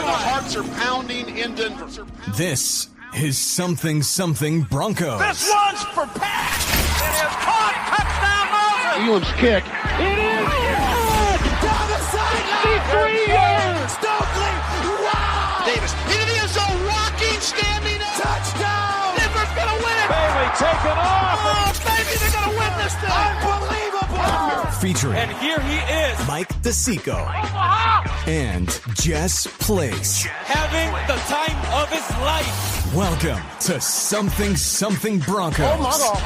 the hearts are pounding in Denver. This is Something Something Broncos. This one's for Pat. It is caught. Touchdown, Moses. Elam's kick. It is. Down the sideline. 53 yards. Stokely. Wow. Davis into the end zone, rocking, standing up. Touchdown. Denver's gonna win. Bailey taken off. Oh, baby, they're gonna win this thing. Unbelievable. Featuring And here he is. Mike DeSico and Jess Place. Having the time of his life. Welcome to Something Something Broncos. Oh, my God.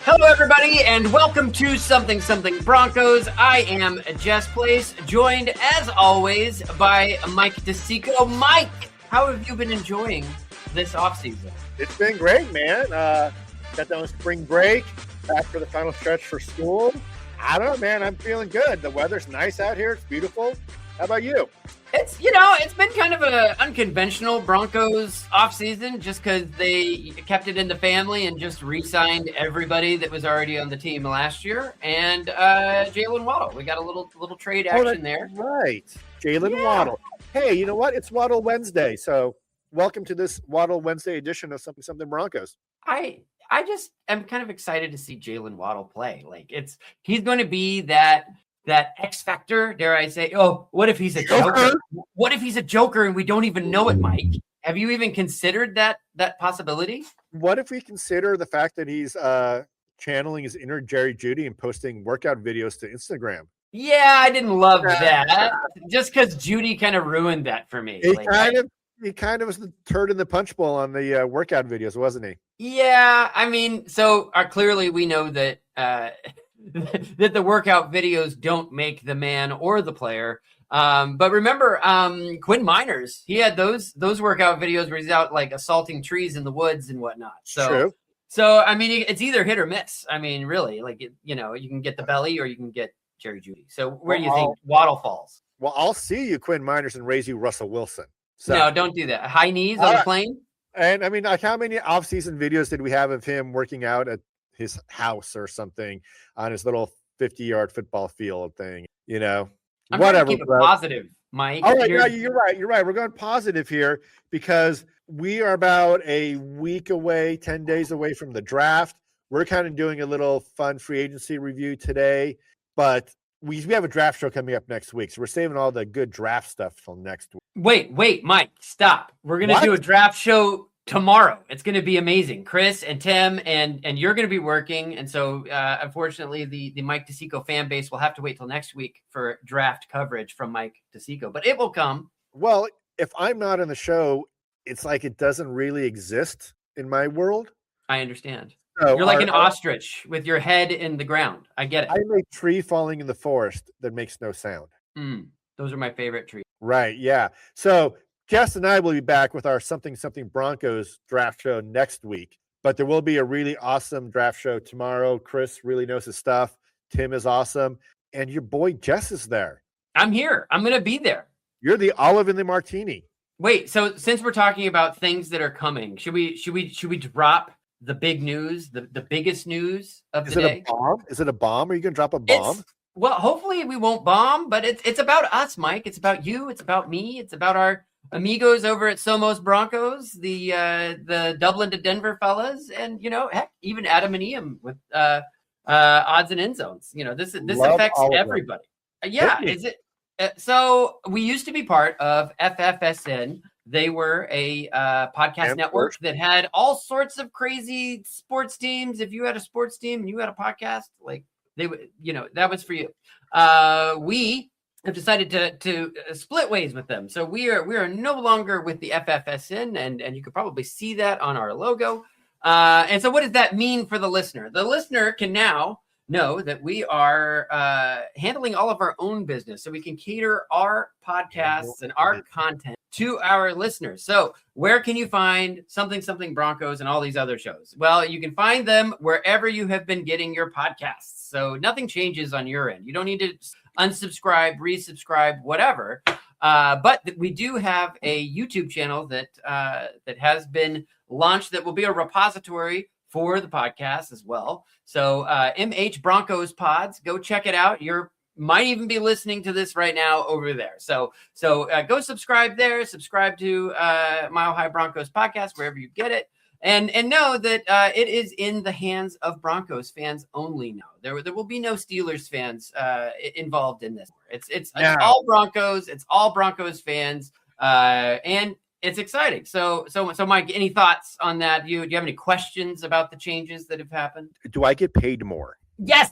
Hello, everybody, and welcome to Something Something Broncos. I am Jess Place, joined, as always, by Mike DeSico. Mike, how have you been enjoying this offseason? It's been great, man. Got done with spring break, back for the final stretch for school. I don't know, man. I'm feeling good. The weather's nice out here. It's beautiful. How about you? It's been kind of an unconventional Broncos offseason just because they kept it in the family and just re-signed everybody that was already on the team last year. And Jalen Waddle, we got a little trade action there. Right. Jalen Waddle. Hey, you know what? It's Waddle Wednesday. So welcome to this Waddle Wednesday edition of Something Something Broncos. I just am kind of excited to see Jalen Waddle play. Like he's going to be that X factor, dare I say? Oh, what if he's a joker? What if he's a joker and we don't even know it, Mike? Have you even considered that possibility? What if we consider the fact that he's channeling his inner Jerry Jeudy and posting workout videos to Instagram? Yeah, I didn't love that. Just because Judy kind of ruined that for me. He kind of was the turd in the punch bowl on the workout videos, wasn't he? Yeah, I mean, so clearly we know that that the workout videos don't make the man or the player. But remember, Quinn Miners, he had those workout videos where he's out like assaulting trees in the woods and whatnot. So, True. So I mean, it's either hit or miss. I mean, really, like you can get the belly or you can get Jerry Jeudy. So where do you think Waddle falls? Well, I'll see you, Quinn Miners, and raise you Russell Wilson. So, no, don't do that. High knees on the plane. And I mean, like, how many off-season videos did we have of him working out at his house or something on his little 50-yard football field thing? I'm whatever. Trying to keep it positive, Mike. All right, you're right. You're right. We're going positive here because we are about a week away, 10 days away from the draft. We're kind of doing a little fun free agency review today, but we have a draft show coming up next week. So we're saving all the good draft stuff till next week. Wait, Mike, stop. We're going to do a draft show tomorrow. It's going to be amazing. Chris and Tim and you're going to be working. And so unfortunately the Mike DeSico fan base will have to wait till next week for draft coverage from Mike DeSico, but it will come. Well, if I'm not in the show, it's like it doesn't really exist in my world. I understand. So you're like an ostrich with your head in the ground. I get it. I'm a tree falling in the forest that makes no sound. Those are my favorite trees. Right. Yeah. So Jess and I will be back with our Something Something Broncos draft show next week, but there will be a really awesome draft show tomorrow. Chris really knows his stuff. Tim is awesome. And your boy Jess is there. I'm here. I'm going to be there. You're the olive in the martini. Wait, so since we're talking about things that are coming, should we drop the big news, the biggest news of the day? Is it a bomb? Are you going to drop a bomb? Well, hopefully we won't bomb, but it's about us, Mike. It's about you. It's about me. It's about our amigos over at Somos Broncos, the Dublin to Denver fellas, and heck, even Adam and Ian with odds and end zones. This affects everybody. Yeah, is it? So we used to be part of FFSN. They were a podcast network that had all sorts of crazy sports teams. If you had a sports team and you had a podcast, like they would, that was for you. We have decided to split ways with them. So we are no longer with the FFSN, and you could probably see that on our logo. And so what does that mean for the listener? The listener can now know that we are handling all of our own business, so we can cater our podcasts and our content to our listeners. So where can you find Something Something Broncos and all these other shows? Well, you can find them wherever you have been getting your podcasts. So nothing changes on your end. You don't need to unsubscribe, resubscribe, whatever. But we do have a YouTube channel that has been launched that will be a repository for the podcast as well. So MH Broncos Pods, go check it out. You're might even be listening to this right now over there. So go subscribe there. Subscribe to Mile High Broncos podcast wherever you get it, and know that it is in the hands of Broncos fans only. Now there will be no Steelers fans involved in this. It's all Broncos. It's all Broncos fans, and it's exciting. So Mike, any thoughts on that? Do you have any questions about the changes that have happened? Do I get paid more? Yes.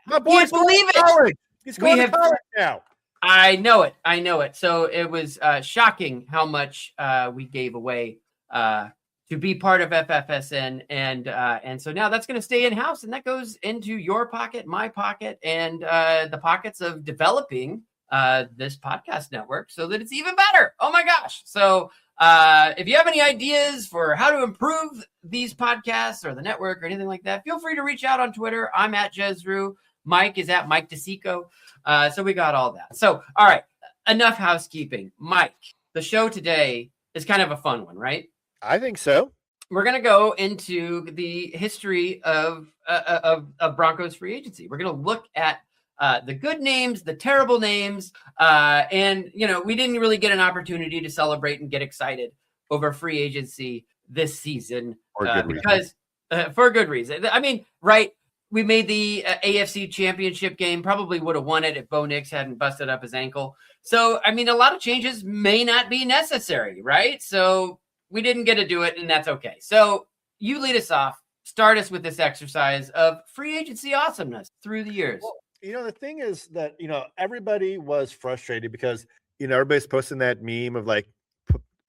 My boy's believe it? College. He's going to college now. I know it. So it was shocking how much we gave away to be part of FFSN, and so now that's going to stay in house, and that goes into your pocket, my pocket, and the pockets of developing this podcast network so that it's even better. Oh my gosh! So if you have any ideas for how to improve these podcasts or the network or anything like that, feel free to reach out on Twitter. I'm at Jezru. Mike is at Mike DeSico. So we got all that. So, all right, enough housekeeping. Mike, the show today is kind of a fun one, right? I think so. We're going to go into the history of Broncos free agency. We're going to look at the good names, the terrible names, and, we didn't really get an opportunity to celebrate and get excited over free agency this season for a good reason. I mean, right. We made the AFC championship game, probably would have won it if Bo Nix hadn't busted up his ankle. So, I mean, a lot of changes may not be necessary, right? So we didn't get to do it, and that's okay. So you lead us off. Start us with this exercise of free agency awesomeness through the years. Well, the thing is that, everybody was frustrated because, everybody's posting that meme of like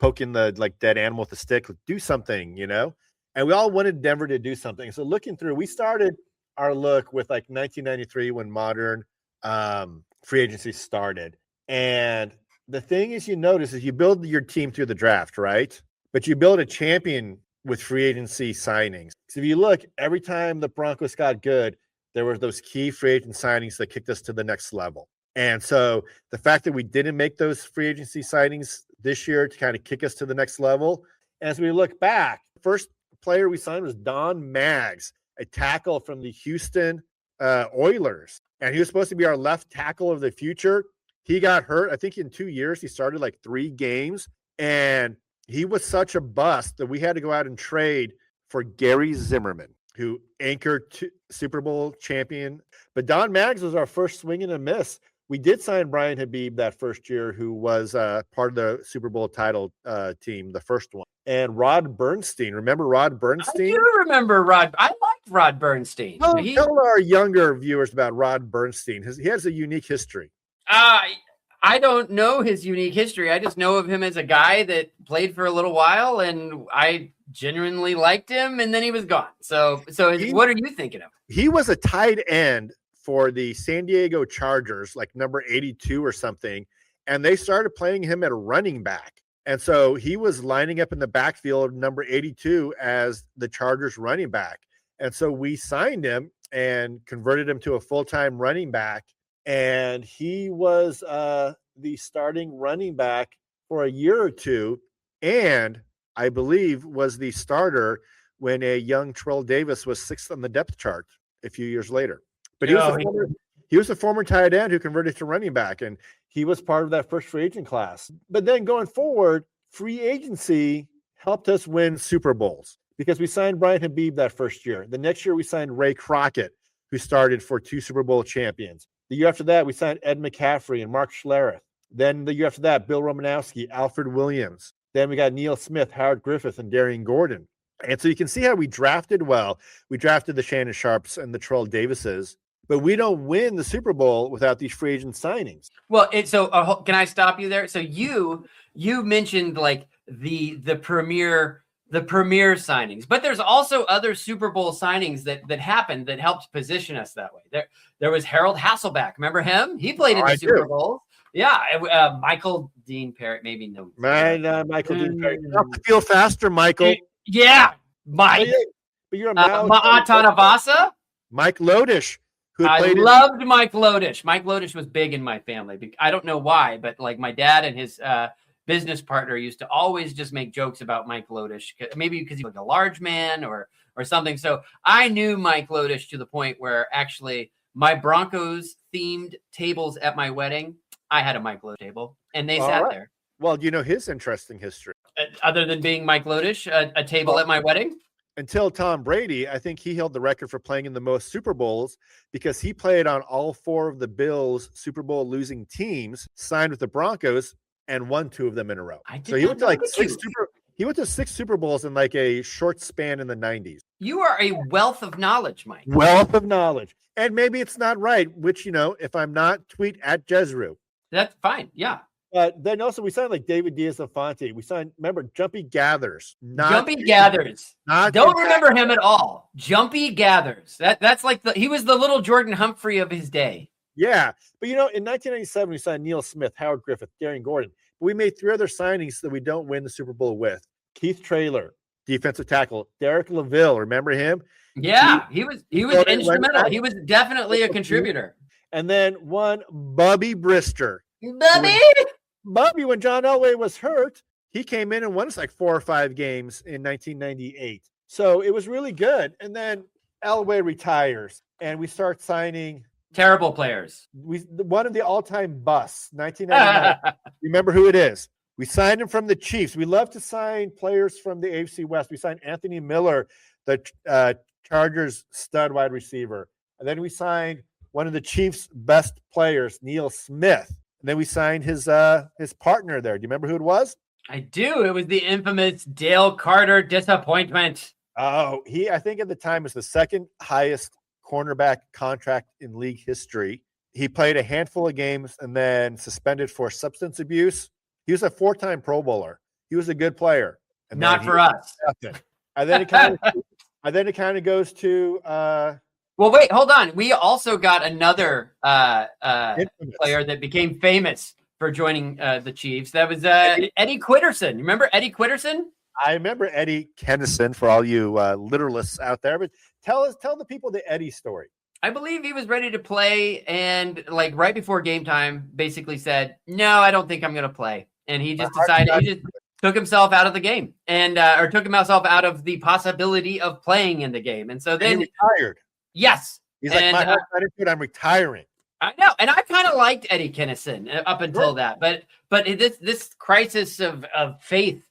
poking the dead animal with a stick, do something, and we all wanted Denver to do something. So looking through, we started our look with 1993 when modern free agency started. And the thing is, you notice is you build your team through the draft, right? But you build a champion with free agency signings. So if you look, every time the Broncos got good, there were those key free agent signings that kicked us to the next level. And so the fact that we didn't make those free agency signings this year to kind of kick us to the next level. As we look back, first player we signed was Don Maggs, a tackle from the Houston Oilers. And he was supposed to be our left tackle of the future. He got hurt. I think in 2 years, he started 3 games. And he was such a bust that we had to go out and trade for Gary Zimmerman, who anchored Super Bowl champion. But Don Maggs was our first swing and a miss. We did sign Brian Habib that first year, who was part of the Super Bowl title team, the first one. And Rod Bernstein. Remember Rod Bernstein? I do remember Rod. I liked Rod Bernstein. Tell our younger viewers about Rod Bernstein. He has a unique history. I don't know his unique history. I just know of him as a guy that played for a little while, and I genuinely liked him, and then he was gone. So what are you thinking of? He was a tight end for the San Diego Chargers, number 82 or something, and they started playing him at a running back. And so he was lining up in the backfield, number 82, as the Chargers running back. And so we signed him and converted him to a full-time running back. And he was the starting running back for a year or two. And I believe was the starter when a young Terrell Davis was 6th on the depth chart a few years later. But he was a former tight end who converted to running back, and he was part of that first free agent class. But then going forward, free agency helped us win Super Bowls because we signed Brian Habib that first year. The next year we signed Ray Crockett, who started for 2 Super Bowl champions. The year after that, we signed Ed McCaffrey and Mark Schlereth. Then the year after that, Bill Romanowski, Alfred Williams. Then we got Neil Smith, Howard Griffith, and Darian Gordon. And so you can see how we drafted well. We drafted the Shannon Sharps and the Terrell Davises, but we don't win the Super Bowl without these free agent signings. Well, can I stop you there? So you mentioned the premier signings, but there's also other Super Bowl signings that happened that helped position us that way. There was Harold Hasselbeck. Remember him? He played in the Super Bowl. Yeah, Michael Dean Parrott, maybe no. Michael Dean Parrott. You have to feel faster, Michael. Yeah, Mike. But you're a Ma'atanavasa? Mike Lodish. I loved Mike Lodish. Mike Lodish was big in my family. I don't know why, but my dad and his business partner used to always just make jokes about Mike Lodish. Maybe because he was a large man or something. So I knew Mike Lodish to the point where actually my Broncos themed tables at my wedding, I had a Mike Lodesh table, and they sat there. Well, do you know his interesting history? Other than being Mike Lodesh, a table at my wedding? Until Tom Brady, I think he held the record for playing in the most Super Bowls because he played on all 4 of the Bills' Super Bowl losing teams, signed with the Broncos, and won 2 of them in a row. So he went to like 6 Super Bowls in like a short span in the 90s. You are a wealth of knowledge, Mike. Wealth of knowledge. And maybe it's not right, which, if I'm not, tweet at Jezru. That's fine. Yeah. But then also we signed like David Diaz-Infante. We signed, remember, Jumpy Gathers. Don't remember him at all. Jumpy Gathers. That's like he was the little Jordan Humphrey of his day. Yeah. But in 1997, we signed Neil Smith, Howard Griffith, Darian Gordon. But we made 3 other signings that we don't win the Super Bowl with. Keith Traylor, defensive tackle. Derek LaVille, remember him? Yeah, he was instrumental. He was definitely a contributor. And then one Bubby Brister. Bubby, when John Elway was hurt, he came in and won us like 4 or 5 games in 1998. So it was really good. And then Elway retires, and we start signing terrible players. One of the all-time busts, 1999. Remember who it is? We signed him from the Chiefs. We love to sign players from the AFC West. We signed Anthony Miller, the Chargers stud wide receiver. And then we signed one of the Chiefs' best players, Neil Smith. And then we signed his partner there. Do you remember who it was? I do. It was the infamous Dale Carter disappointment. Oh, I think at the time was the 2nd highest cornerback contract in league history. He played a handful of games and then suspended for substance abuse. He was a 4-time Pro Bowler. He was a good player. And not for us. And then it kind of goes to well, wait, hold on. We also got another player that became famous for joining the Chiefs. That was Eddie Quitterson. Remember Eddie Quitterson? I remember Eddie Kennison for all you literalists out there. But tell the people the Eddie story. I believe he was ready to play, and like right before game time, basically said, "No, I don't think I'm going to play." And he just decided he just took himself out of the game, and or took himself out of the possibility of playing in the game. And so then he retired. Yes. He's like, my whole attitude, I'm retiring. I know. And I kind of liked Eddie Kennison up until that. But this crisis of faith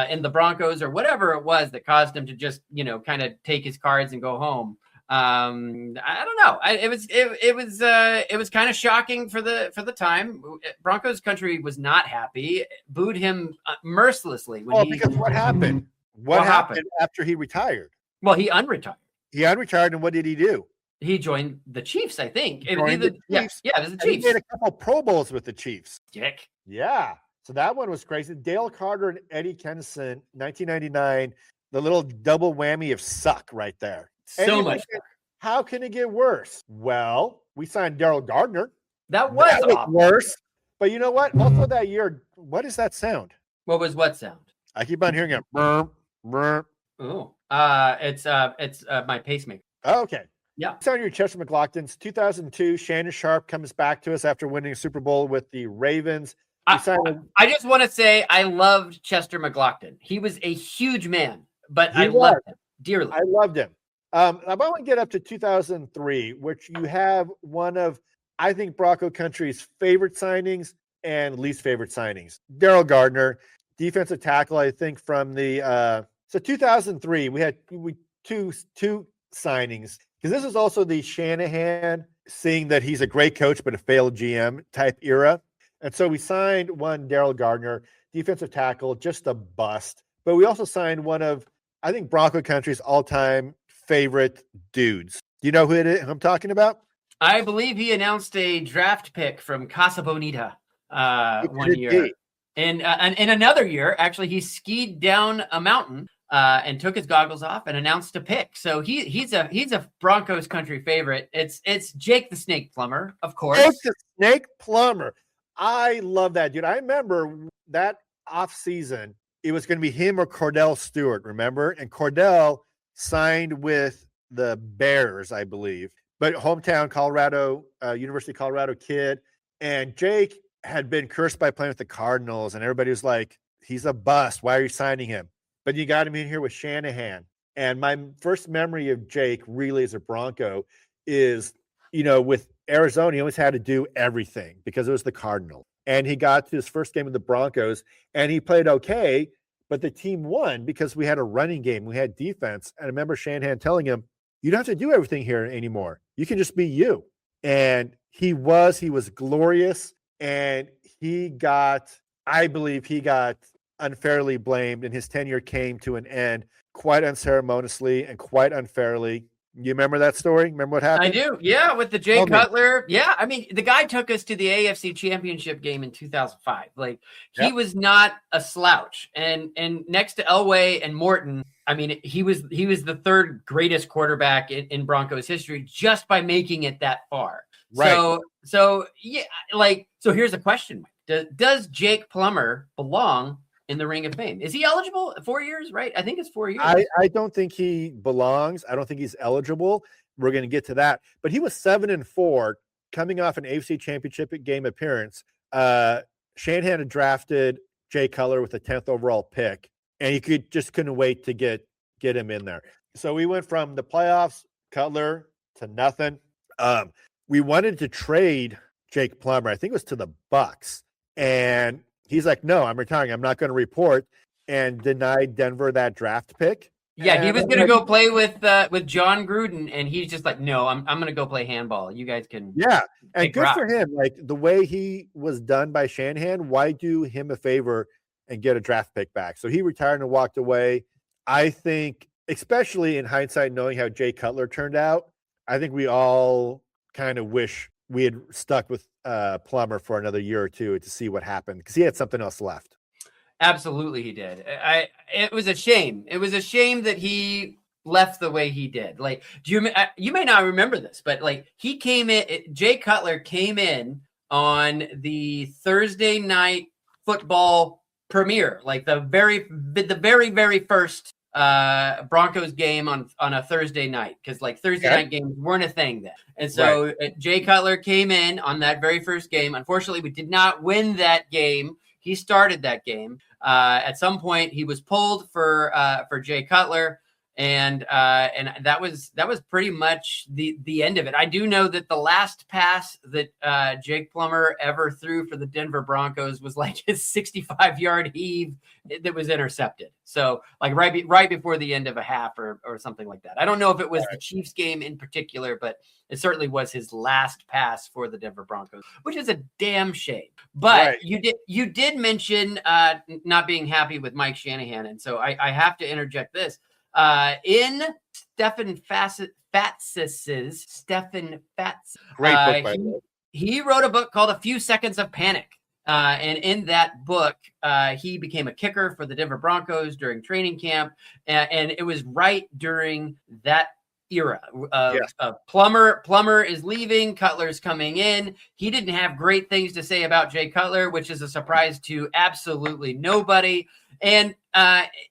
in the Broncos or whatever it was that caused him to just, kind of take his cards and go home. I don't know. It was kind of shocking for the time. Broncos country was not happy, booed him mercilessly. Because what happened? What happened after he retired? Well, he unretired. He unretired, and what did he do? He joined the Chiefs, I think. It was the Chiefs. Yeah, it was the Chiefs. He made a couple Pro Bowls with the Chiefs. Dick. Yeah. So that one was crazy. Dale Carter and Eddie Kennison, 1999, the little double whammy of suck right there. So much. How can it get worse? Well, we signed Daryl Gardner. That was worse. But you know what? Also that year, what is that sound? What sound? I keep on hearing it. Burp, burp. Oh, it's my pacemaker. Oh, okay. Yeah. It's on your Chester McLaughlin's 2002. Shannon Sharp comes back to us after winning a Super Bowl with the Ravens. I just want to say I loved Chester McLaughlin. He was a huge man, but I loved him dearly. I loved him. I want to get up to 2003, which you have one of, I think, Bronco Country's favorite signings and least favorite signings. Daryl Gardner, defensive tackle, I think, from the so 2003, we had two signings, because this is also the Shanahan seeing that he's a great coach but a failed GM type era. And so we signed one Daryl Gardner, defensive tackle, just a bust. But we also signed one of, I think, Bronco Country's all-time favorite dudes. Do you know who I'm talking about? I believe he announced a draft pick from Casa Bonita one year. And in another year, actually, he skied down a mountain and took his goggles off and announced a pick. So he's a Broncos country favorite. It's Jake the Snake Plumber, of course. Jake the Snake Plumber. I love that dude. I remember that off season, it was going to be him or Cordell Stewart, remember? And Cordell signed with the Bears, I believe, but hometown Colorado, University of Colorado kid. And Jake had been cursed by playing with the Cardinals, and everybody was like, he's a bust. Why are you signing him? But you got him in here with Shanahan. And my first memory of Jake, really as a Bronco, is with Arizona, he always had to do everything because it was the Cardinals. And he got to his first game of the Broncos and he played okay, but the team won because we had a running game. We had defense. And I remember Shanahan telling him, you don't have to do everything here anymore. You can just be you. And he was glorious. And I believe he got unfairly blamed, and his tenure came to an end quite unceremoniously and quite unfairly. You remember that story? Remember what happened? I do. Yeah, with the Jay Cutler. Yeah, I mean, the guy took us to the AFC Championship game in 2005. Like, he was not a slouch. And next to Elway and Morton, I mean, he was the third greatest quarterback in Broncos history just by making it that far. Right. So yeah, so here's a question. Does Jake Plummer belong in the Ring of Fame? Is he eligible? 4 years, right? I think it's 4 years. I don't think he belongs. I don't think he's eligible. We're going to get to that. But he was 7-4 coming off an AFC Championship game appearance. Shanahan had drafted Jay Cutler with the 10th overall pick, and he couldn't wait to get him in there. So we went from the playoffs, Cutler, to nothing. We wanted to trade Jake Plummer. I think it was to the Bucks. And he's like, no, I'm retiring. I'm not going to report, and denied Denver that draft pick. Yeah, and he was going to go play with John Gruden, and he's just like, no, I'm going to go play handball. You guys can. Yeah, and good for him. Like, the way he was done by Shanahan, why do him a favor and get a draft pick back? So he retired and walked away. I think, especially in hindsight, knowing how Jay Cutler turned out, I think we all kind of wish we had stuck with Plummer for another year or two to see what happened, because he had something else left. Absolutely, he did. It was a shame. It was a shame that he left the way he did. Like, you may not remember this, but like, he came in. Jay Cutler came in on the Thursday night football premiere, like the very first Broncos game on a Thursday night, because like Thursday night games weren't a thing then. And so Jay Cutler came in on that very first game. Unfortunately, we did not win that game. He started that game. At some point, he was pulled for Jay Cutler, and that was pretty much the end of it. I do know that the last pass that Jake Plummer ever threw for the Denver Broncos was like his 65-yard heave that was intercepted. So like right before the end of a half or something like that. I don't know if it was the Chiefs game in particular, but it certainly was his last pass for the Denver Broncos, which is a damn shame. But you did mention not being happy with Mike Shanahan, and so I have to interject this. In Stephen Fatsis's great book, by the way. He wrote a book called A Few Seconds of Panic. And in that book, he became a kicker for the Denver Broncos during training camp. And it was right during that era. Plummer is leaving. Cutler's coming in. He didn't have great things to say about Jay Cutler, which is a surprise to absolutely nobody. And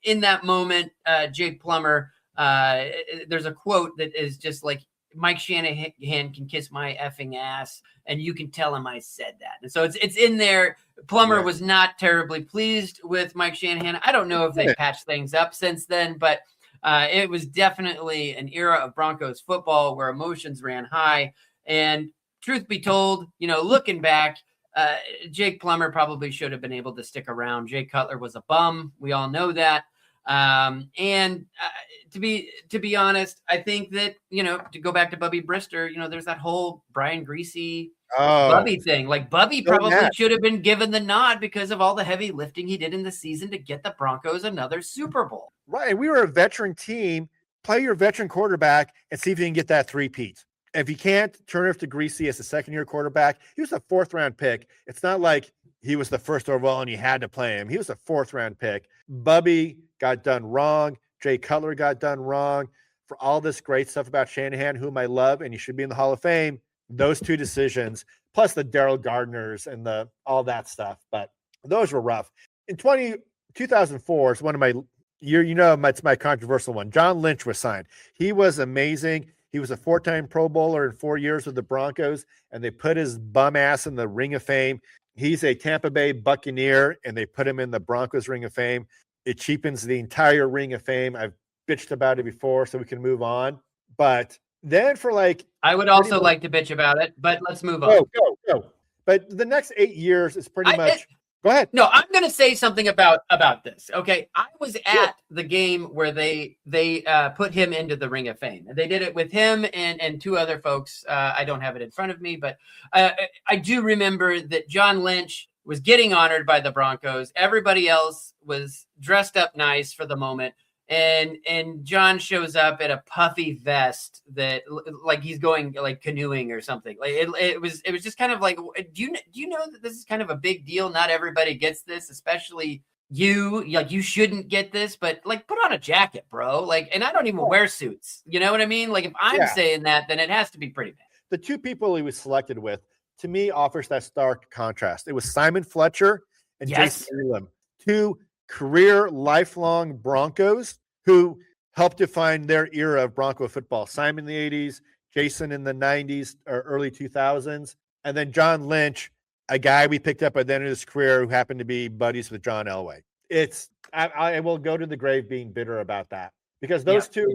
in that moment, Jake Plummer, there's a quote that is just like, Mike Shanahan can kiss my effing ass, and you can tell him I said that. And so it's in there. Plummer was not terribly pleased with Mike Shanahan. I don't know if they patched things up since then, but it was definitely an era of Broncos football where emotions ran high. And truth be told, looking back, Jake Plummer probably should have been able to stick around. Jay Cutler was a bum. We all know that. And to be honest, I think that, to go back to Bubby Brister, there's that whole Brian Greasy Bubby thing. Like, Bubby probably should have been given the nod because of all the heavy lifting he did in the season to get the Broncos another Super Bowl. Right. We were a veteran team. Play your veteran quarterback and see if you can get that three-peat. If you can't, turn it to Greasy as a second-year quarterback. He was a fourth-round pick. It's not like he was the first overall and you had to play him. He was a fourth-round pick. Bubby got done wrong. Jay Cutler got done wrong. For all this great stuff about Shanahan, whom I love, and he should be in the Hall of Fame, those two decisions, plus the Daryl Gardners and all that stuff. But those were rough. In 2004 is one of my it's my controversial one. John Lynch was signed. He was amazing. He was a 4-time Pro Bowler in 4 years with the Broncos, and they put his bum ass in the Ring of Fame. He's a Tampa Bay Buccaneer, and they put him in the Broncos Ring of Fame. It cheapens the entire Ring of Fame. I've bitched about it before, so we can move on. But Then for like, I would also like to bitch about it, but let's move on. Go. But the next 8 years is pretty much. Go ahead. No, I'm going to say something about this. Okay, I was at the game where they put him into the Ring of Fame. They did it with him and two other folks. I don't have it in front of me, but I do remember that John Lynch was getting honored by the Broncos. Everybody else was dressed up nice for the moment. And John shows up in a puffy vest that like he's going like canoeing or something. Like it was just kind of like, do you know that this is kind of a big deal? Not everybody gets this, especially you. Like you shouldn't get this, but like put on a jacket, bro. Like, and I don't even wear suits. You know what I mean? Like if I'm saying that, then it has to be pretty bad. The two people he was selected with, to me, offers that stark contrast. It was Simon Fletcher and Jason Elam, two career lifelong Broncos who helped define their era of Bronco football. Simon in the 80s, Jason in the 90s or early 2000s, and then John Lynch, a guy we picked up at the end of his career who happened to be buddies with John Elway. I will go to the grave being bitter about that because those two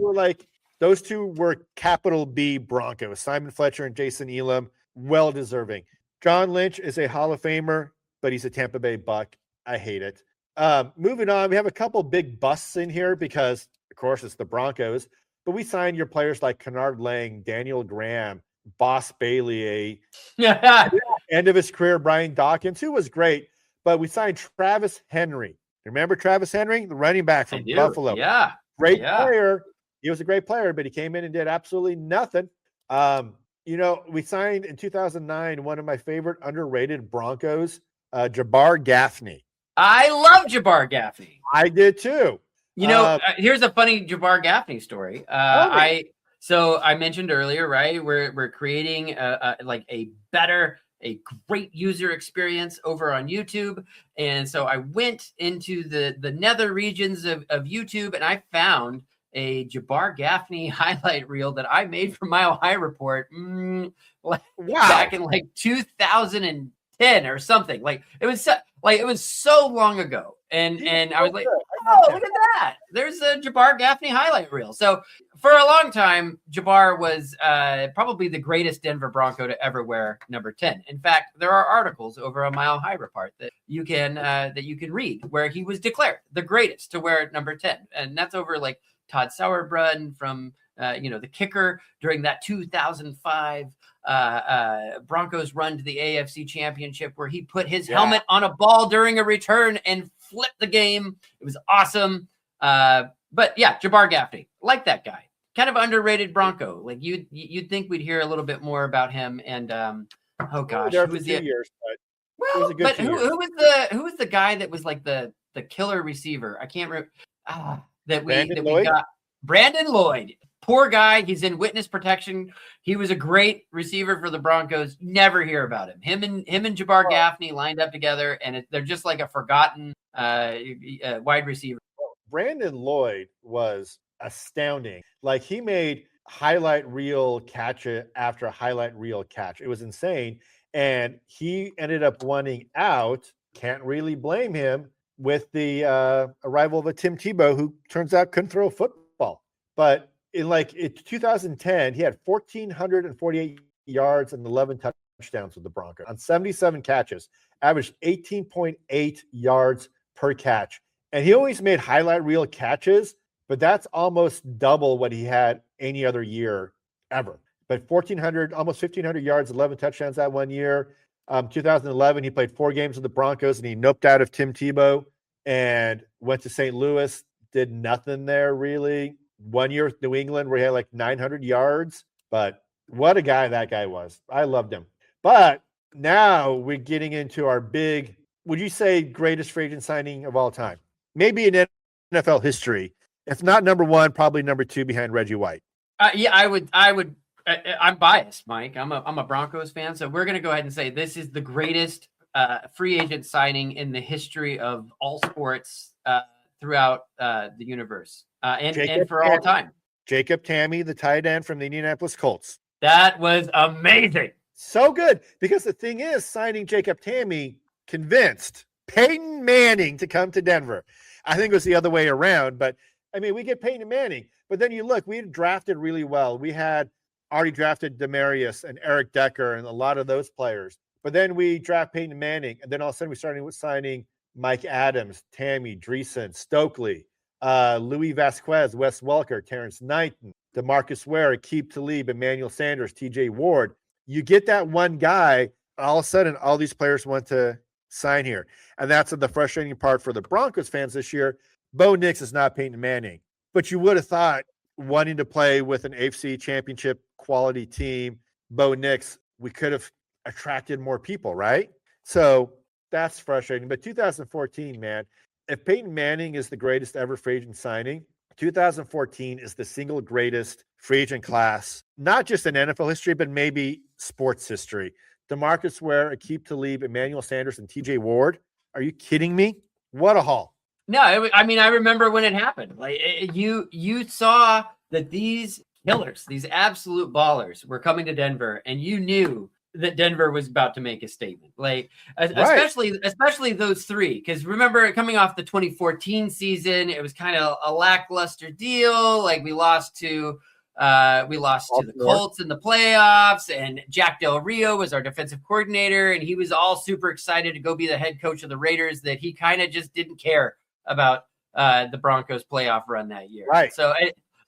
were capital B Broncos, Simon Fletcher and Jason Elam, well deserving. John Lynch is a Hall of Famer, but he's a Tampa Bay Buck. I hate it. Moving on, we have a couple big busts in here because, of course, it's the Broncos. But we signed your players like Kennard Lang, Daniel Graham, Boss Bailey, end of his career, Brian Dawkins, who was great. But we signed Travis Henry. Remember Travis Henry, the running back from Buffalo? Yeah. Great player. He was a great player, but he came in and did absolutely nothing. We signed in 2009 one of my favorite underrated Broncos, Jabbar Gaffney. I love Jabbar Gaffney. I did too. Here's a funny Jabbar Gaffney story. I mentioned earlier, right? We're creating a great user experience over on YouTube, and so I went into the nether regions of YouTube, and I found a Jabbar Gaffney highlight reel that I made for Mile High Report back in like 2010 or something. Like it was so long ago. And I was like, oh, look at that. There's a Jabbar Gaffney highlight reel. So for a long time, Jabbar was probably the greatest Denver Bronco to ever wear number 10. In fact, there are articles over on Mile High Report that you can read where he was declared the greatest to wear number 10. And that's over like Todd Sauerbrunn from the kicker during that 2005 Broncos run to the AFC Championship where he put his helmet on a ball during a return and flipped the game. It was awesome. But yeah, Jabbar Gaffney, like that guy, kind of underrated Bronco. Like you'd think we'd hear a little bit more about him. And who was the guy that was like the killer receiver? I can't remember. We got Brandon Lloyd. Poor guy. He's in witness protection. He was a great receiver for the Broncos. Never hear about him. Him and Jabbar Gaffney lined up together, and they're just like a forgotten wide receiver. Brandon Lloyd was astounding. Like he made highlight reel catch after highlight reel catch. It was insane. And he ended up wanting out. Can't really blame him with the arrival of a Tim Tebow, who turns out couldn't throw a football. But in 2010, he had 1,448 yards and 11 touchdowns with the Broncos on 77 catches, averaged 18.8 yards per catch. And he always made highlight reel catches, but that's almost double what he had any other year ever. But almost 1,500 yards, 11 touchdowns that one year. 2011, he played 4 games with the Broncos, and he noped out of Tim Tebow and went to St. Louis, did nothing there really. 1 year with New England where he had like 900 yards. But what a guy that guy was. I loved him. But now we're getting into our big, would you say greatest free agent signing of all time? Maybe in NFL history. If not number 1, probably number 2 behind Reggie White. I would. I'm biased, Mike. I'm a Broncos fan, so we're going to go ahead and say this is the greatest free agent signing in the history of all sports throughout the universe and for all time. Jacob Tamme, the tight end from the Indianapolis Colts. That was amazing. So good, because the thing is, signing Jacob Tamme convinced Peyton Manning to come to Denver. I think it was the other way around, but I mean, we get Peyton Manning, but then you look, we had drafted really well. We had already drafted Demarius and Eric Decker and a lot of those players. But then we draft Peyton Manning, and then all of a sudden we started with signing Mike Adams, Tammy, Dreesen, Stokely, Louis Vasquez, Wes Welker, Terrence Knighton, DeMarcus Ware, Aqib Talib, Emmanuel Sanders, TJ Ward. You get that one guy, all of a sudden all these players want to sign here. And that's the frustrating part for the Broncos fans this year. Bo Nix is not Peyton Manning, but you would have thought wanting to play with an AFC championship quality team, Bo Nix, we could have attracted more people, right? So that's frustrating. But 2014, man, if Peyton Manning is the greatest ever free agent signing, 2014 is the single greatest free agent class, not just in NFL history, but maybe sports history. DeMarcus Ware, Aqib Talib, Emmanuel Sanders, and TJ Ward. Are you kidding me? What a haul. No, I mean, I remember when it happened. Like you saw that these killers, these absolute ballers were coming to Denver, and you knew that Denver was about to make a statement. Like, especially those three. Because remember, coming off the 2014 season, it was kind of a lackluster deal. Like we lost to the Colts in the playoffs, and Jack Del Rio was our defensive coordinator, and he was all super excited to go be the head coach of the Raiders, that he kind of just didn't care about the Broncos playoff run that year. Right. So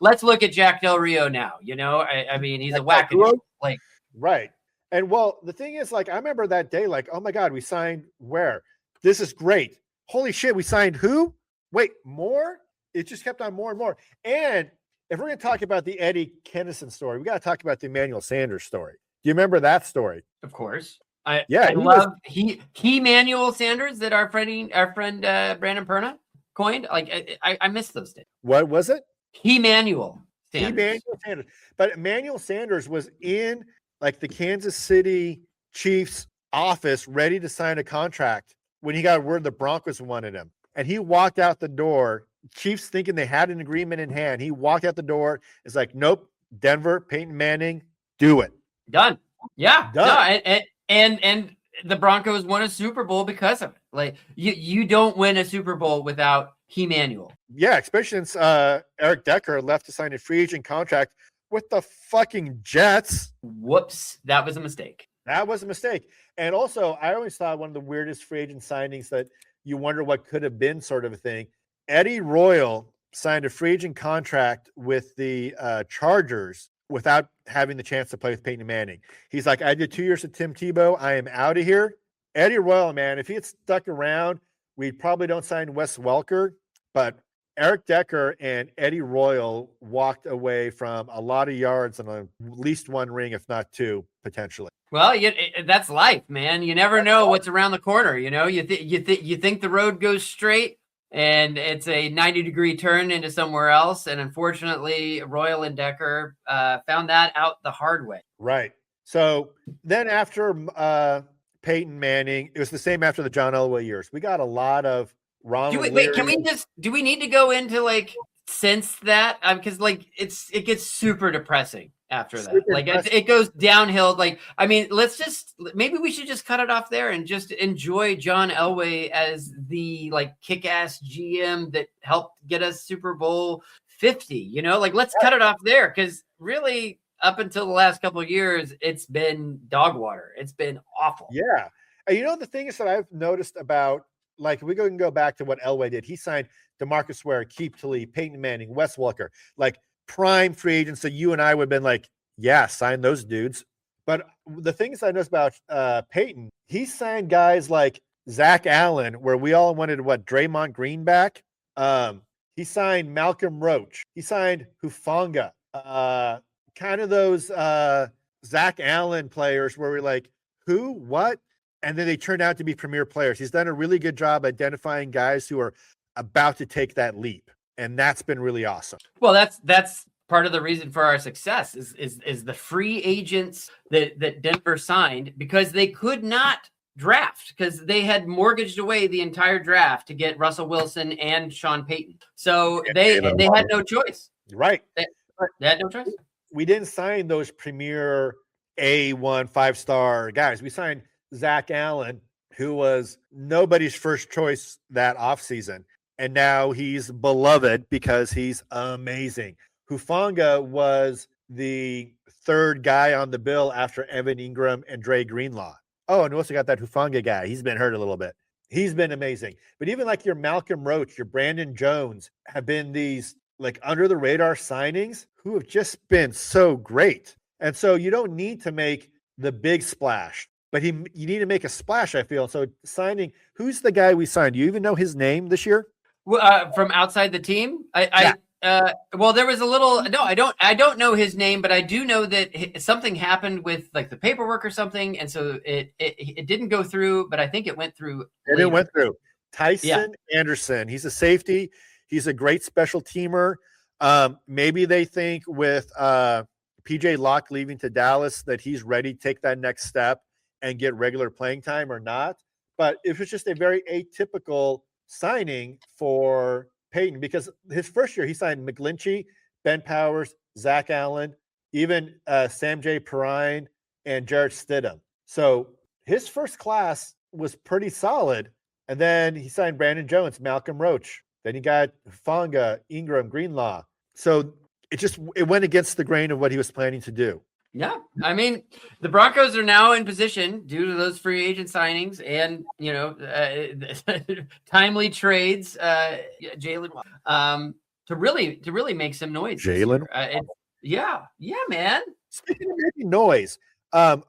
let's look at Jack Del Rio now. I mean, he's a wackadoo. Like, right. And well, the thing is, like, I remember that day, like, oh my God, we signed Ware. This is great. Holy shit, we signed who? Wait, more? It just kept on more and more. And if we're going to talk about the Eddie Kennison story, we got to talk about the Emmanuel Sanders story. Do you remember that story? Of course. I love Manuel Sanders that our friend Brandon Perna coined. Like I missed those days. What was it? Emmanuel Sanders. Emmanuel Sanders. But Emmanuel Sanders was in like the Kansas City Chiefs office ready to sign a contract when he got word the Broncos wanted him. And he walked out the door, Chiefs thinking they had an agreement in hand. He walked out the door. It's like, nope, Denver, Peyton Manning, do it. Done. Yeah. Done. No, and the Broncos won a Super Bowl because of it. Like you don't win a Super Bowl without Emmanuel. Yeah, especially since Eric Decker left to sign a free agent contract with the fucking Jets. Whoops. That was a mistake. That was a mistake. And also, I always thought one of the weirdest free agent signings that you wonder what could have been sort of a thing. Eddie Royal signed a free agent contract with the Chargers without having the chance to play with Peyton Manning. He's like, I did 2 years with Tim Tebow. I am out of here. Eddie Royal, man, if he had stuck around, we probably don't sign Wes Welker, but Eric Decker and Eddie Royal walked away from a lot of yards and at least one ring, if not two, potentially. Well, that's life, man. You never know what's around the corner. You think the road goes straight, and it's a 90-degree turn into somewhere else. And unfortunately, Royal and Decker found that out the hard way. Right. So then after Peyton Manning, it was the same after the John Elway years. We got a lot of Ronald Leary. Do we need to go into like since that? Because it gets super depressing after that. It goes downhill. Like, I mean, maybe we should just cut it off there and just enjoy John Elway as the like kick-ass GM that helped get us Super Bowl 50, let's cut it off there. Cause really up until the last couple of years, it's been dog water. It's been awful. Yeah. And the thing is that I've noticed about, like, we can go back to what Elway did. He signed DeMarcus Ware, Aqib Talib, Peyton Manning, Wes Welker, like prime free agents that you and I would have been like, yeah, sign those dudes. But the things I noticed about Peyton, he signed guys like Zach Allen, where we all wanted Draymond Green back. He signed Malcolm Roach. He signed Hufanga. Kind of those Zach Allen players where we're like, who, what? And then they turned out to be premier players. He's done a really good job identifying guys who are about to take that leap. And that's been really awesome. Well, that's part of the reason for our success is the free agents that Denver signed, because they could not draft because they had mortgaged away the entire draft to get Russell Wilson and Sean Payton. So they had no choice. Right. They had no choice. We didn't sign those premier A1 5-star guys. We signed Zach Allen, who was nobody's first choice that offseason. And now he's beloved because he's amazing. Hufanga was the third guy on the bill after Evan Ingram and Dre Greenlaw. Oh, and we also got that Hufanga guy. He's been hurt a little bit. He's been amazing. But even like your Malcolm Roach, your Brandon Jones have been these like under the radar signings who have just been so great. And so you don't need to make the big splash, but you need to make a splash, I feel. So signing, who's the guy we signed? Do you even know his name this year? From outside the team? Well, there was a little, no, I don't know his name, but I do know that something happened with like the paperwork or something. And so it didn't go through, but I think it went through. It went through. Tyson Anderson. He's a safety. He's a great special teamer. Maybe they think with PJ Locke leaving to Dallas that he's ready to take that next step and get regular playing time or not. But it was just a very atypical signing for Paton, because his first year he signed McGlinchey, Ben Powers, Zach Allen, even Sam J. Perrine and Jared Stidham. So his first class was pretty solid. And then he signed Brandon Jones, Malcolm Roach. Then he got Hufanga, Ingram, Greenlaw. So it went against the grain of what he was planning to do. Yeah, I mean, the Broncos are now in position due to those free agent signings and timely trades, Jalen, to really make some noise. Jalen, yeah, man. Speaking of making noise, a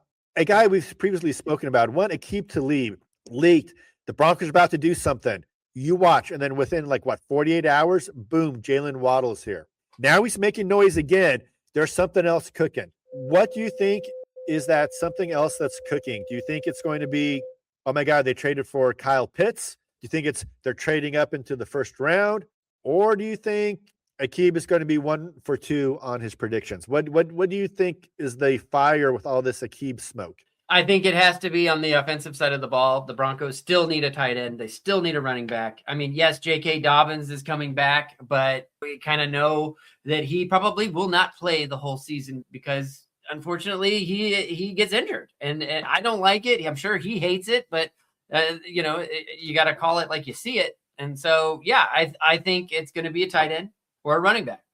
guy we've previously spoken about, Aqib Talib leaked the Broncos are about to do something. You watch, and then within 48 hours, boom, Jalen Waddle's here. Now he's making noise again. There's something else cooking. What do you think is that something else that's cooking? Do you think it's going to be, oh my God, they traded for Kyle Pitts? Do you think they're trading up into the first round? Or do you think Aqib is going to be 1 for 2 on his predictions? What do you think is the fire with all this Aqib smoke? I think it has to be on the offensive side of the ball. The Broncos still need a tight end. They still need a running back. I mean, yes, J.K. Dobbins is coming back, but we kind of know that he probably will not play the whole season because, unfortunately, he gets injured. And I don't like it. I'm sure he hates it, but, you got to call it like you see it. And so, yeah, I think it's going to be a tight end or a running back.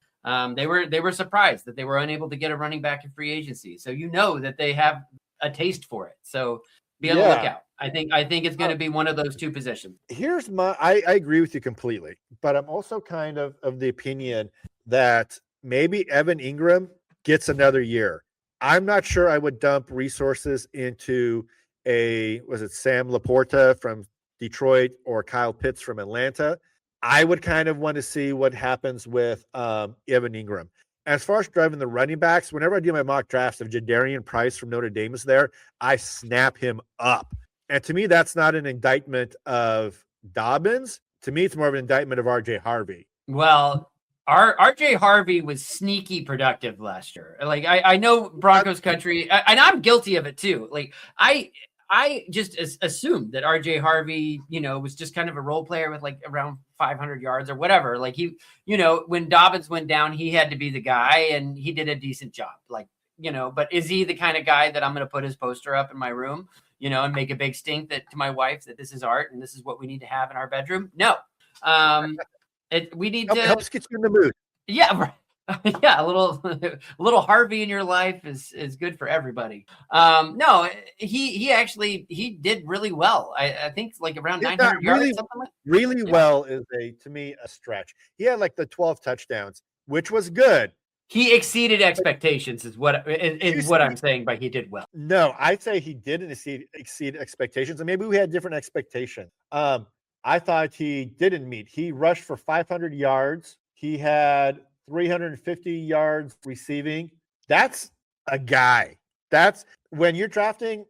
They were surprised that they were unable to get a running back in free agency. So that they have a taste for it. So be on the lookout. I think it's going to be one of those two positions. Here's I agree with you completely, but I'm also kind of the opinion that maybe Evan Ingram gets another year. I'm not sure I would dump resources into Sam Laporta from Detroit or Kyle Pitts from Atlanta. I would kind of want to see what happens with Evan Ingram. As far as driving the running backs, whenever I do my mock drafts, if Jadarian Price from Notre Dame is there, I snap him up. And to me, that's not an indictment of Dobbins. To me, it's more of an indictment of R.J. Harvey. Well, R.J. Harvey was sneaky productive last year. I know Broncos country, and I'm guilty of it too. I just assumed that R.J. Harvey, was just kind of a role player with around 500 yards or whatever. When Dobbins went down, he had to be the guy, and he did a decent job. But is he the kind of guy that I'm going to put his poster up in my room, and make a big stink to my wife that this is art and this is what we need to have in our bedroom? No. We need to helps get you in the mood. Yeah, right. Yeah, a little Harvey in your life is good for everybody. No, he did really well. I think around 900 yards, something like that. Really well is to me a stretch. He had the 12 touchdowns, which was good. He exceeded expectations is what I'm saying by he did well. No, I'd say he didn't exceed expectations, and maybe we had different expectations. I thought he didn't meet. He rushed for 500 yards. He had 350 yards receiving. That's a guy. That's when you're drafting,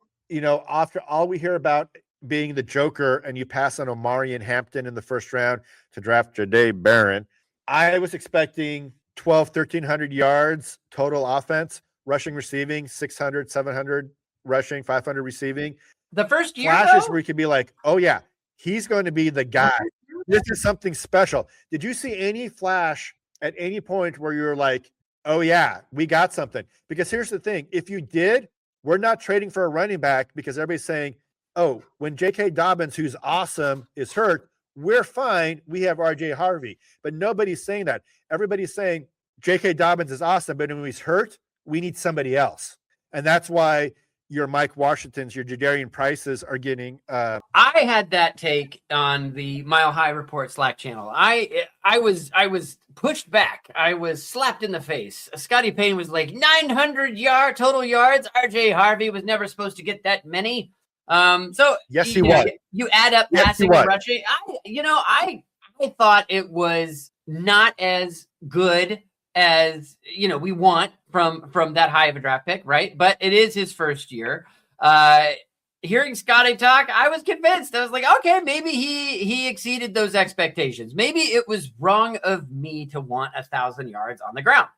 after all we hear about being the Joker and you pass on Omarion Hampton in the first round to draft Jahdae Barron. I was expecting 1,300 yards total offense, rushing, receiving, 600, 700 rushing, 500 receiving. The first year, flashes where you could be like, oh yeah, he's going to be the guy. This is something special. Did you see any flash at any point where you're like, oh yeah, we got something? Because here's the thing. If you did, we're not trading for a running back because everybody's saying, oh, when J.K. Dobbins, who's awesome, is hurt, we're fine. We have R.J. Harvey. But nobody's saying that. Everybody's saying J.K. Dobbins is awesome, but when he's hurt, we need somebody else. And that's why your Mike Washingtons, your Jadarian Prices are getting. I had that take on the Mile High Report Slack channel. I was pushed back. I was slapped in the face. Scotty Payne was like 900 total yards. RJ Harvey was never supposed to get that many. So yes, he was. You add up passing and rushing. I thought it was not as good as we want from that high of a draft pick, right? But it is his first year. Hearing Scotty talk, I was convinced. I was like, okay, maybe he exceeded those expectations. Maybe it was wrong of me to want 1,000 yards on the ground.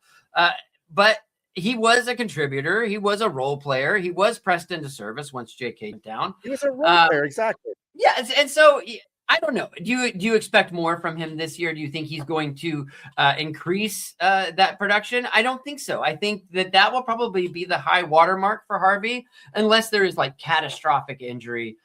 But he was a contributor. He was a role player. He was pressed into service once JK went down. He was a role player, exactly. Yeah, and so I don't know. Do you expect more from him this year? Do you think he's going to increase that production? I don't think so. I think that will probably be the high watermark for Harvey, unless there is like catastrophic injury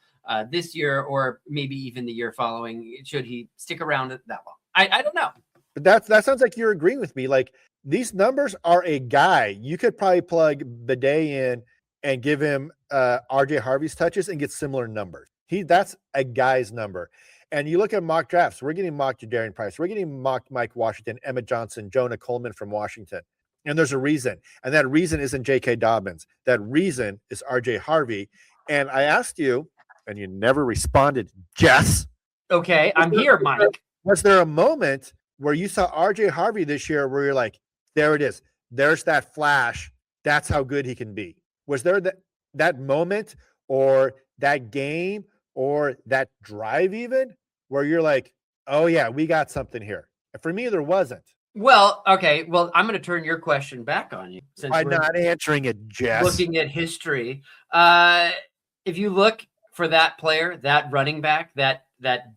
this year or maybe even the year following. Should he stick around that long? I don't know. But that sounds like you're agreeing with me. Like these numbers are a guy. You could probably plug Bidet in and give him RJ Harvey's touches and get similar numbers. That's a guy's number. And you look at mock drafts, we're getting mocked Jadarian Price. We're getting mocked Mike Washington, Emmett Johnson, Jonah Coleman from Washington. And there's a reason. And that reason isn't J.K. Dobbins. That reason is R.J. Harvey. And I asked you, and you never responded, Jess. Okay, I'm here, Mike. Was there a moment where you saw R.J. Harvey this year where you're like, there it is. There's that flash. That's how good he can be. Was there that moment or that game or that drive even where you're like, oh yeah, we got something here? For me, there wasn't. Well, okay. Well, I'm going to turn your question back on you. Since I'm not answering it, Jess. Looking at history. If you look for that player, that running back, that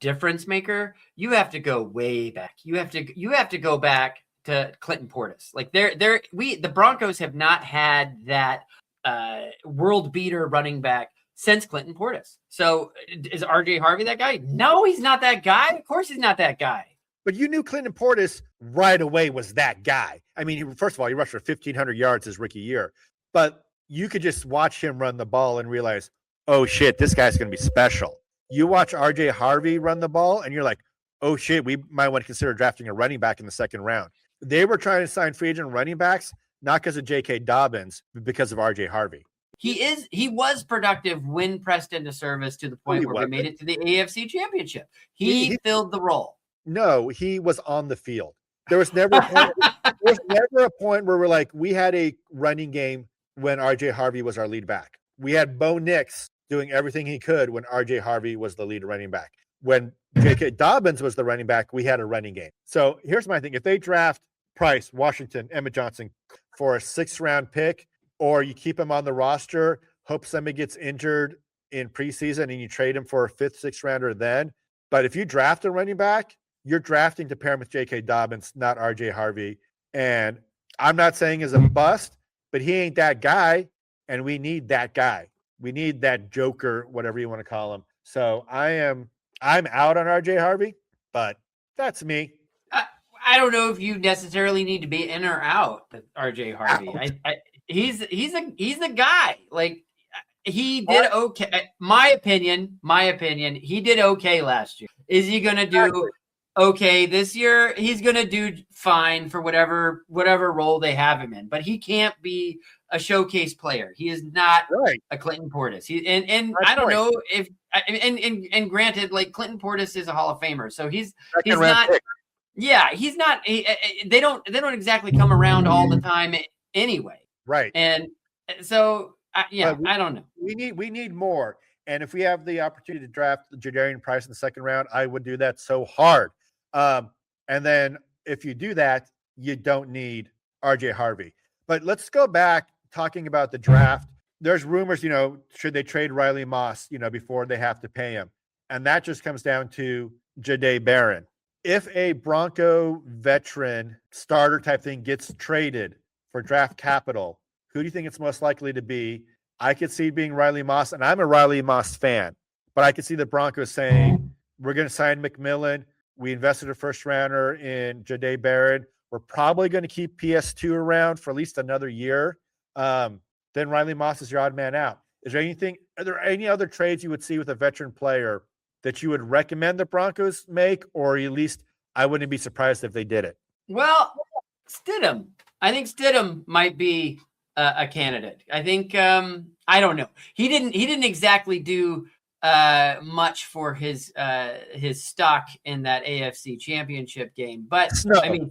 difference maker, you have to go way back. You have to go back to Clinton Portis. Like the Broncos have not had that world beater running back since Clinton Portis. So is RJ Harvey that guy? No, he's not that guy. Of course he's not that guy. But you knew Clinton Portis right away was that guy. I mean, first of all, he rushed for 1,500 yards his rookie year. But you could just watch him run the ball and realize, oh, shit, this guy's going to be special. You watch RJ Harvey run the ball, and you're like, oh, shit, we might want to consider drafting a running back in the second round. They were trying to sign free agent running backs, not because of J.K. Dobbins, but because of RJ Harvey. He was productive when pressed into service to the point where we made it to the AFC Championship. He filled the role. No, he was on the field. There was never a point where we're like, we had a running game when RJ Harvey was our lead back. We had Bo Nix doing everything he could when RJ Harvey was the lead running back. When J.K. Dobbins was the running back, we had a running game. So here's my thing. If they draft Price, Washington, Emmett Johnson for a 6th-round pick, or you keep him on the roster, hope somebody gets injured in preseason and you trade him for a 5th, 6th rounder then. But if you draft a running back, you're drafting to pair him with J.K. Dobbins, not R.J. Harvey. And I'm not saying he's a bust, but he ain't that guy, and we need that guy. We need that joker, whatever you want to call him. So I'm out on R.J. Harvey, but that's me. I don't know if you necessarily need to be in or out with R.J. Harvey. He's a guy. Like, he did okay. My opinion, he did okay last year. Is he going to do okay this year? He's going to do fine for whatever role they have him in, but he can't be a showcase player. He is not a Clinton Portis. I don't know if and granted, like, Clinton Portis is a Hall of Famer, so he's not. Yeah, he's not. They don't exactly come around all the time anyway. Right. And so, I don't know. We need more. And if we have the opportunity to draft Jadarian Price in the 2nd round, I would do that so hard. And then if you do that, you don't need RJ Harvey. But let's go back talking about the draft. There's rumors, should they trade Riley Moss, before they have to pay him? And that just comes down to Jahdae Barron. If a Bronco veteran starter type thing gets traded for draft capital, who do you think it's most likely to be? I could see it being Riley Moss, and I'm a Riley Moss fan, but I could see the Broncos saying, we're going to sign McMillan. We invested a 1st rounder in Jahdae Barron. We're probably going to keep PS2 around for at least another year, then Riley Moss is your odd man out. Are there any other trades you would see with a veteran player that you would recommend the Broncos make, or at least I wouldn't be surprised if they did it? Well, Stidham. I think Stidham might be a candidate. I think I don't know. He didn't exactly do much for his stock in that AFC Championship game, but the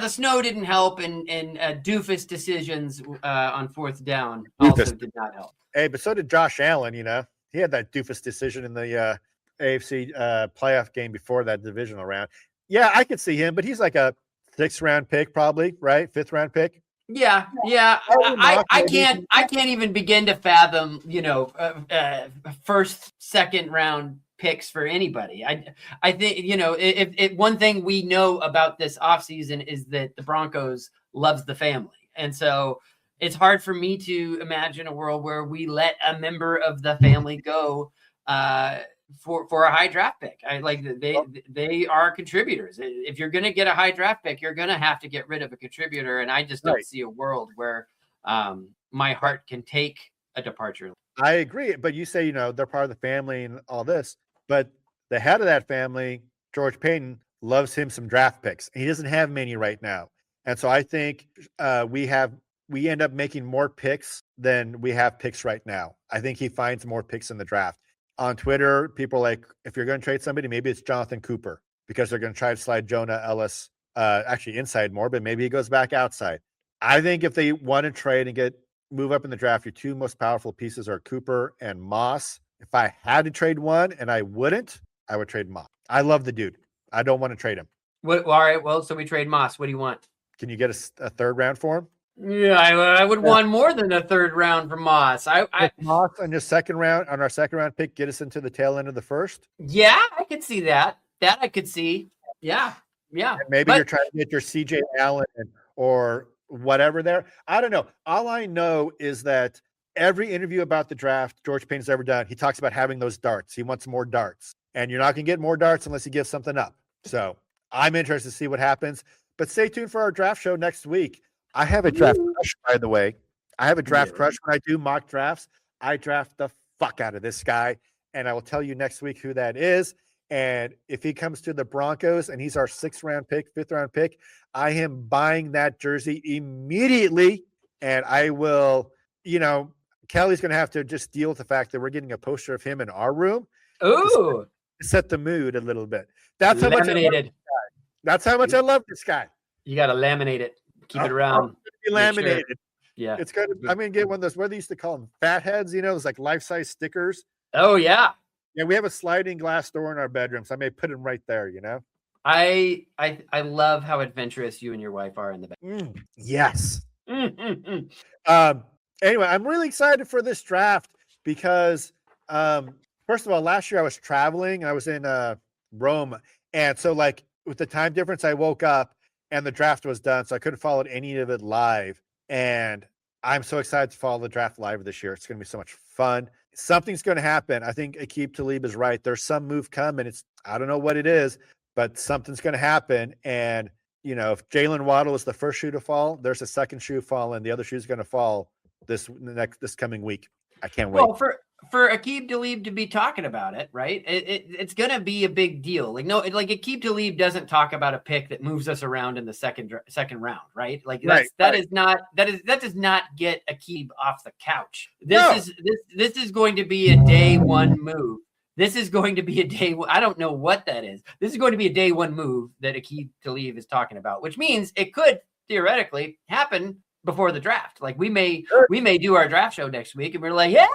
snow didn't help, and doofus decisions on fourth down also did not help. Hey, but so did Josh Allen. He had that doofus decision in the AFC playoff game before that divisional round. Yeah, I could see him, but he's like a 6th round pick, probably, right? 5th round pick. Yeah. I can't even begin to fathom, first, 2nd round picks for anybody. I think, if one thing we know about this offseason is that the Broncos loves the family. And so it's hard for me to imagine a world where we let a member of the family go for a high draft pick. They are contributors. If you're going to get a high draft pick, you're going to have to get rid of a contributor. And I just don't see a world where my heart can take a departure. I agree. But you say, they're part of the family and all this, but the head of that family, George Paton, loves him some draft picks. He doesn't have many right now. And so I think we end up making more picks than we have picks right now. I think he finds more picks in the draft. On Twitter, people are like, if you're going to trade somebody, maybe it's Jonathan Cooper, because they're going to try to slide Jonah Ellis actually inside more, but maybe he goes back outside. I think if they want to trade and move up in the draft, your 2 most powerful pieces are Cooper and Moss. If I had to trade one, and I would trade Moss. I love the dude. I don't want to trade him. All right. Well, so we trade Moss. What do you want? Can you get a 3rd round for him? Yeah, I would want more than a 3rd round from Moss. Moss on your 2nd round, on our 2nd round pick, get us into the tail end of the 1st. Yeah, I could see that. That I could see. Yeah. And maybe you're trying to get your CJ Allen or whatever there. I don't know. All I know is that every interview about the draft George Paton's ever done, he talks about having those darts. He wants more darts, and you're not going to get more darts unless you give something up. So I'm interested to see what happens. But stay tuned for our draft show next week. I have a draft crush, by the way. I have a draft crush. When I do mock drafts, I draft the fuck out of this guy, and I will tell you next week who that is. And if he comes to the Broncos and he's our 6th round pick, 5th round pick, I am buying that jersey immediately. And I will, Kelly's going to have to just deal with the fact that we're getting a poster of him in our room. Ooh. To set the mood a little bit. That's how much I love this guy. That's how much I love this guy. You got to laminate it. Keep it around. Be laminated. Sure. Yeah. It's good. I'm going to get one of those, what they used to call them, fat heads, those like life-size stickers. Oh, yeah. Yeah, we have a sliding glass door in our bedroom, so I may put them right there, I love how adventurous you and your wife are in the bed. Yes. Anyway, I'm really excited for this draft because, first of all, last year I was traveling. I was in Rome. And so, with the time difference, I woke up and the draft was done, so I couldn't follow any of it live. And I'm so excited to follow the draft live this year. It's going to be so much fun. Something's going to happen. I think Aqib Talib is right. There's some move coming. I don't know what it is, but something's going to happen. And, if Jalen Waddle is the first shoe to fall, there's a second shoe falling. The other shoe is going to fall this coming week. I can't wait. Well, for Aqib Talib to be talking about it, right? It's going to be a big deal. Aqib Talib doesn't talk about a pick that moves us around in the second round, right? That does not get Aqib off the couch. This is going to be a day one move. This is going to be a day. I don't know what that is. This is going to be a day one move that Aqib Talib is talking about, which means it could theoretically happen before the draft. We may do our draft show next week, and we're like, yeah, we're in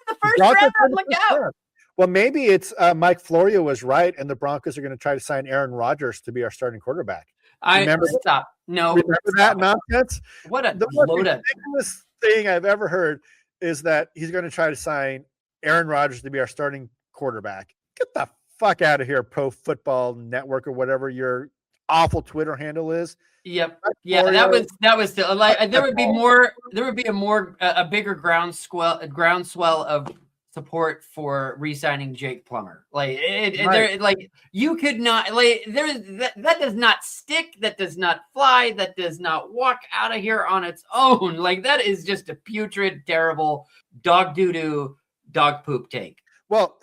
the first round. Look out. Well, maybe it's Mike Florio was right, and the Broncos are going to try to sign Aaron Rodgers to be our starting quarterback. Stop. No, remember that nonsense? What the most ridiculous thing I've ever heard is that he's going to try to sign Aaron Rodgers to be our starting quarterback. Get the fuck out of here, Pro Football Network or whatever your awful Twitter handle is. Yep. Yeah, that was still there would be a bigger groundswell of support for re-signing Jake Plummer. Like Right. like you could not like that does not stick, that does not fly, that does not walk out of here on its own. Like that is just a putrid, terrible dog doo-doo, dog poop take. Well,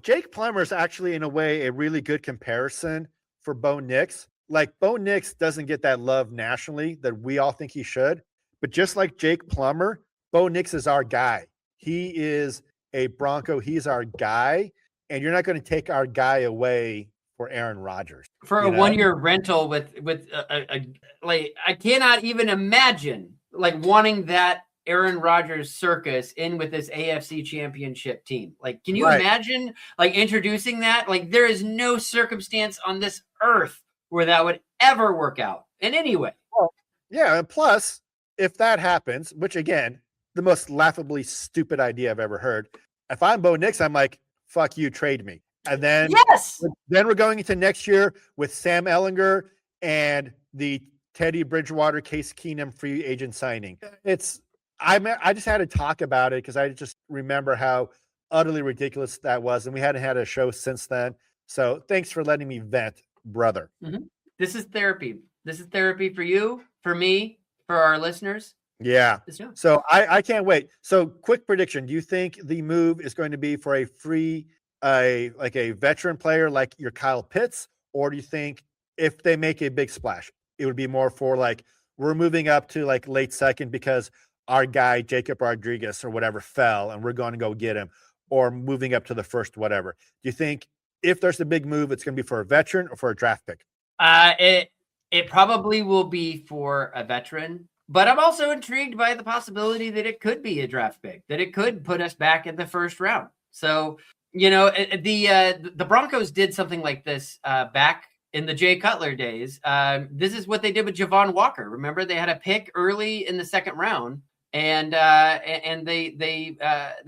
Jake Plummer is actually in a way a really good comparison for Bo Nix. Like Bo Nix doesn't get that love nationally that we all think he should, but just like Jake Plummer, Bo Nix is our guy. He is a Bronco. He's our guy, and you're not going to take our guy away for Aaron Rodgers for a 1-year rental with a like I cannot even imagine like wanting that Aaron Rodgers circus in with this AFC championship team. Like, can you imagine like introducing that? Like, there is no circumstance on this earth where that would ever work out in any way. Well, yeah. And plus, if that happens, which again, the most laughably stupid idea I've ever heard. If I'm Bo Nix, I'm like, fuck you, trade me. And then, then we're going into next year with Sam Ehlinger and the Teddy Bridgewater, Case Keenum free agent signing. I just had to talk about it because I just remember how utterly ridiculous that was. And we hadn't had a show since then. So thanks for letting me vent, brother. Mm-hmm. This is therapy. This is therapy for you, for me, for our listeners. Yeah. So I can't wait. So quick prediction. Do you think the move is going to be for a free, like a veteran player like your Kyle Pitts? Or do you think if they make a big splash, it would be more for like, we're moving up to like late second because our guy, Jacob Rodriguez or whatever fell and we're going to go get him, or moving up to the first, whatever. Do you think if there's a big move, it's going to be for a veteran or for a draft pick? It probably will be for a veteran. But I'm also intrigued by the possibility that it could be a draft pick, that it could put us back in the first round. So, the Broncos did something like this back in the Jay Cutler days. This is what they did with Javon Walker. Remember, they had a pick early in the second round, and they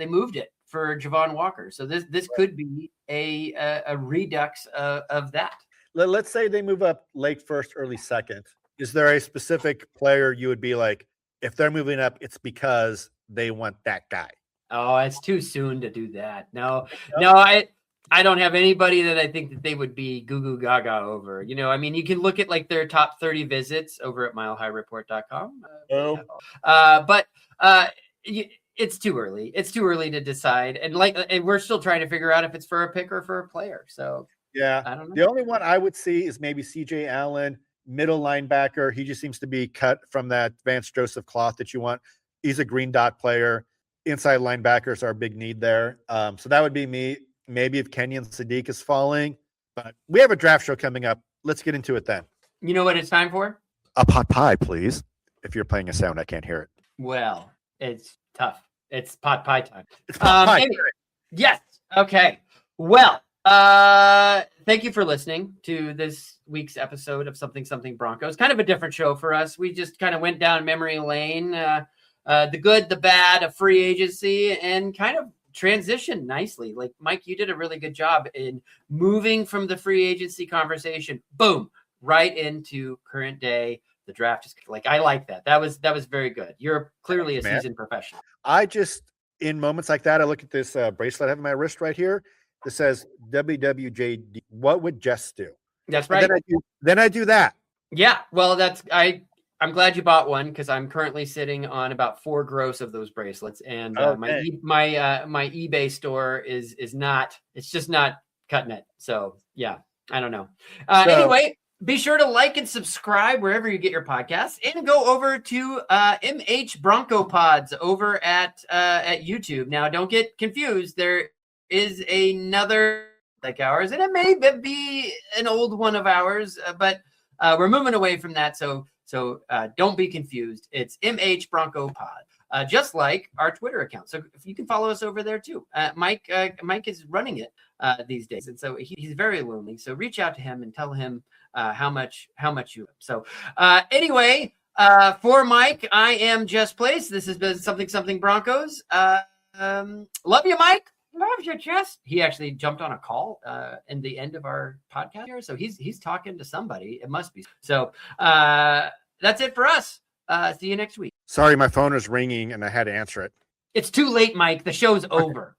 moved it for Javon Walker. So this could be a redux of that. Let's say they move up late first, early second. Is there a specific player you would be like, if they're moving up, it's because they want that guy? Oh, it's too soon to do that. No, I don't have anybody that I think that they would be goo goo gaga over. I mean, you can look at like their top 30 visits over at milehighreport.com. But it's too early. It's too early to decide. And we're still trying to figure out if it's for a pick or for a player. So yeah, I don't know. The only one I would see is maybe CJ Allen, middle linebacker. He just seems to be cut from that Vance Joseph cloth that you want. He's a green dot player. Inside linebackers are a big need there. So that would be me. Maybe if Kenyon Sadiq is falling, but we have a draft show coming up. Let's get into it then. You know what it's time for? A pot pie, please. If you're playing a sound, I can't hear it. Well, it's tough. It's pot pie time. It's pot pie. Anyway, yes. Okay. Well, thank you for listening to this week's episode of Something Something Broncos. Kind of a different show for us. We just kind of went down memory lane, the good, the bad of free agency, and kind of transitioned nicely. Like, Mike, you did a really good job in moving from the free agency conversation, boom, right into current day. The draft is like, I like that. That was very good. You're clearly a seasoned professional. I just, in moments like that, I look at this bracelet I have on my wrist right here that says WWJD. What would Jess do? That's right. Then I do that. Yeah. Well, I'm glad you bought one because I'm currently sitting on about 4 gross of those bracelets, and my eBay store is not. It's just not cutting it. So yeah, I don't know. Anyway, be sure to like and subscribe wherever you get your podcasts, and go over to MH Bronco Pods over at YouTube. Now, don't get confused. There is another like ours, and it may be an old one of ours, but we're moving away from that. So don't be confused. It's MH Bronco Pod, just like our Twitter account. So if you can follow us over there too. Mike is running it these days, and so he's very lonely. So reach out to him and tell him how much you. So anyway, for Mike, I am Jess Place. This has been Something Broncos. Love you, Mike. Love you, Jess. He actually jumped on a call in the end of our podcast here, so he's talking to somebody. It must be. So that's it for us. See you next week. Sorry, my phone is ringing and I had to answer it. It's too late, Mike. The show's over.